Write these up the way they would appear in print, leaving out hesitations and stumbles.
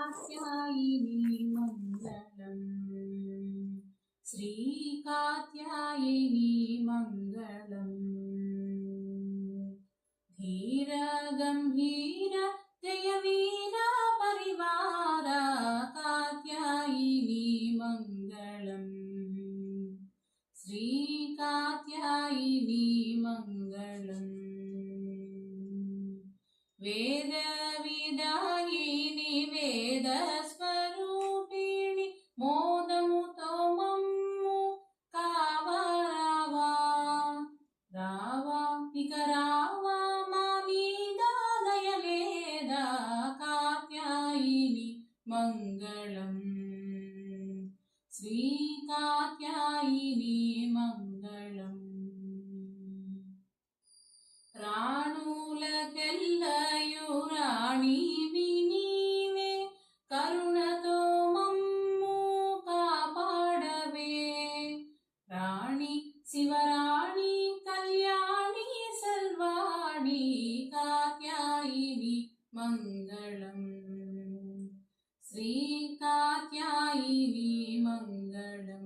कात्यायिनी मङ्गलम् श्रीकात्यायिनी मङ्गलम् धीर गम्भीर जय वीर परिवार कात्यायिनी मङ्गलम् श्रीकात्यायिनी मङ्गलम् वेद विदायिनी वेद स्वरूपिणी मोदमुतो मम्मु कावरावा रावा इक रावा मामीदा दयलेदा कात्यायिनी मङ्गलम् श्री कात्यायिनी मङ्गलम् రాణులకెల్లయు రాణివి నీవే కరుణతో మమ్ము కాపాడవే రాణి శివరాణి కళ్యాణి సర్వాణి కాత్యాయిని మంగళం శ్రీ కాత్యాయిని మంగళం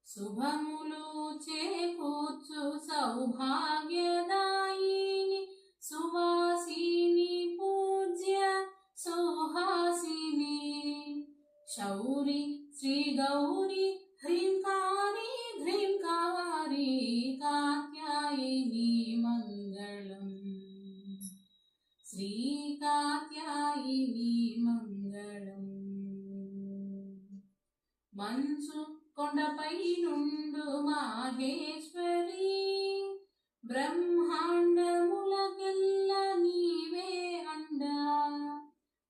శుభములు చేకూర్చు సౌభాగ్యదాయిని సువాసిని పూజ్య సుహాసిని శౌరి శ్రీ గౌరి హ్రీంకారి ధ్రీంకారి కాత్యాయిని మంగళం శ్రీ కాత్యాయిని మంగళం మంచు కొండపై నుండు మాహేశ్వరి బ్రహ్మాండములకెల్ల నీవే అండ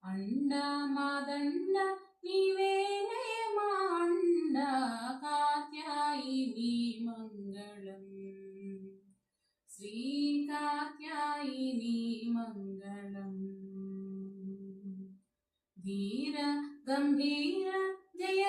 అండ మాదండ నీవేలే మా అండ కాత్యాయిని మంగళం శ్రీ కాత్యాయిని మంగళం ధీర గంభీర జయ